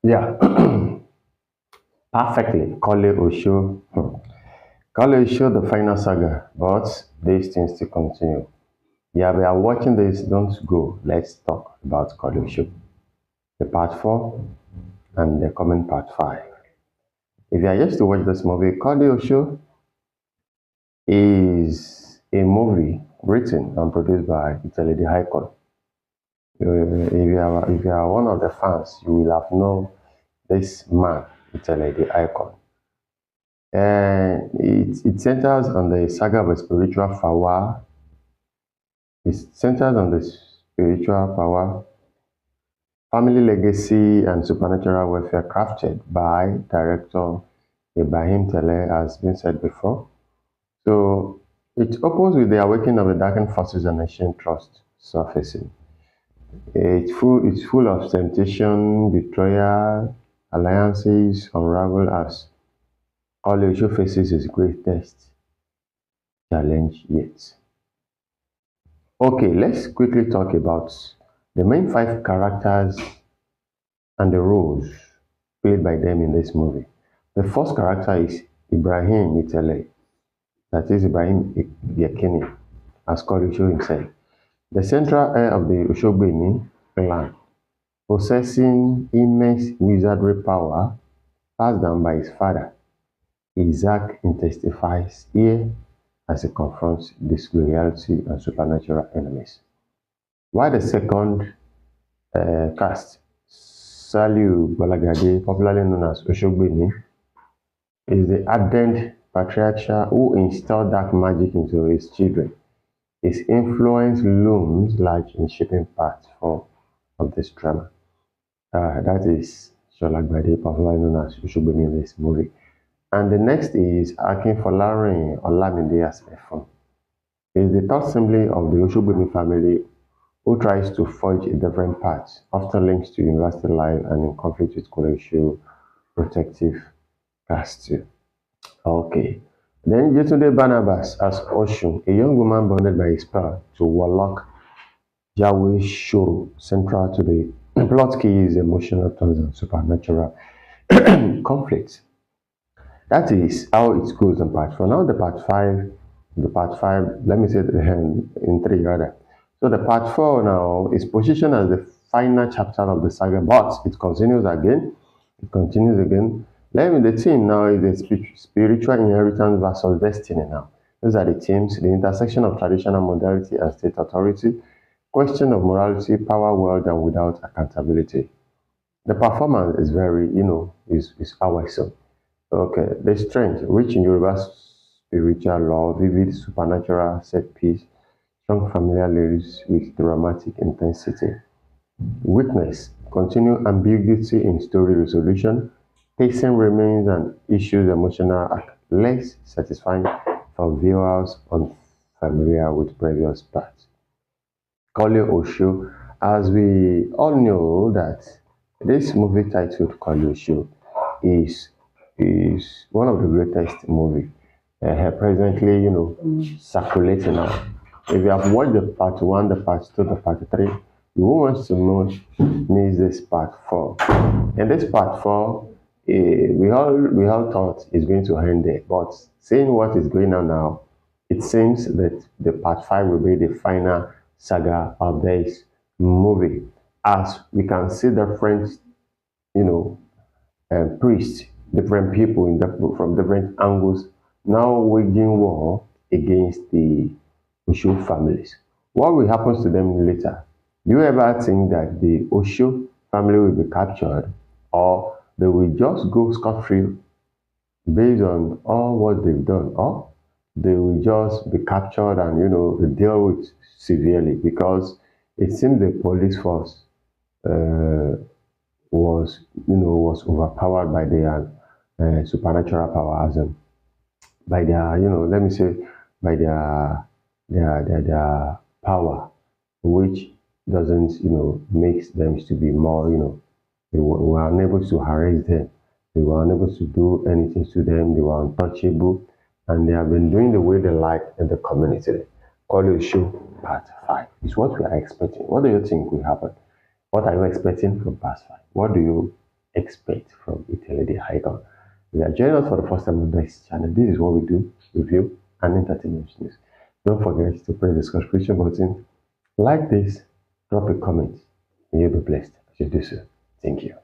Yeah, perfectly. Koleoso. Koleoso, the final saga, but these things still continue. Yeah, we are watching this. Don't go. Let's talk about Koleoso, the part 4 and the coming part 5. If you are yet to watch this movie, Koleoso is a movie written and produced by Itele the Icon. If you are one of the fans, you will have known this man, Itele the Icon. It centers on the saga of a spiritual power. It centers on the spiritual power, family legacy, and supernatural welfare crafted by director Ibrahim Tele, as been said before. So it opens with the awakening of the darkened forces and ancient trust surfacing. It's full of temptation, betrayal, alliances unravel as Koleosho faces his greatest challenge yet. Okay, let's quickly talk about the main five characters and the roles played by them in this movie. The first character is Ibrahim Itele, that is Ibrahim Yekini, as Koleosho himself, the central heir of the Oshogbeni clan, possessing immense wizardry power passed down by his father. Isaac intensifies here as he confronts disloyalty and supernatural enemies. While the second cast, Saliu Balagade, popularly known as Oshogbeni, is the ardent patriarch who instilled dark magic into his children. His influence looms large in shaping part 4 of this drama. That is Sholagbade, popularly known as Oshogbeni in this movie. And the next is Akin Folarin Olamide as Efun. He is the third sibling of the Oshogbeni family who tries to forge a different path, often linked to university life and in conflict with Koleosho protective caste. Okay. Then Yetunde Barnabas as Oshun, a young woman bonded by a spell to Warlock Yahweh Shoro, central to the plot key is emotional turns and supernatural conflicts. That is how it goes in part 4. Now the part 5, let me say it in 3 rather. So the part 4 now is positioned as the final chapter of the saga, but it continues again. It continues again. Let me, the theme now is the spiritual inheritance versus destiny now. Those are the themes, the intersection of traditional modernity and state authority, question of morality, power, world, and without accountability. The performance is very, is awesome. Okay, the strength, rich in Yoruba spiritual law, vivid supernatural set piece, strong familiar lyrics with dramatic intensity. Weakness, continued ambiguity in story resolution, pacing remains an issues emotional arc less satisfying for viewers unfamiliar with previous parts. Koleosho, as we all know that this movie titled Koleosho is is one of the greatest movie presently, circulating now. If you have watched the part 1, the part 2, the part 3, you won't want to miss this part 4. In this part 4, we all thought it's going to end there, but seeing what is going on now, it seems that the part 5 will be the final saga of this movie. As we can see different, you know, priests, different people from different angles now waging war against the Osho families. What will happen to them later? Do you ever think that the Osho family will be captured or they will just go scot-free based on all what they've done, or they will just be captured and deal with severely because it seems the police force uh, was overpowered by their supernatural powers and by their let me say by their power, which doesn't makes them to be more they were unable to harass them. They were unable to do anything to them. They were untouchable, and they have been doing the way they like in the community. Koleosho Part 5 is what we are expecting. What do you think will happen? What are you expecting from Part 5? What do you expect from Itele the icon. If you are joining us for the first time on this channel, this is what we do: review and entertainment news. Don't forget to press the subscription button, like this, drop a comment, and you'll be blessed as you do so. Thank you.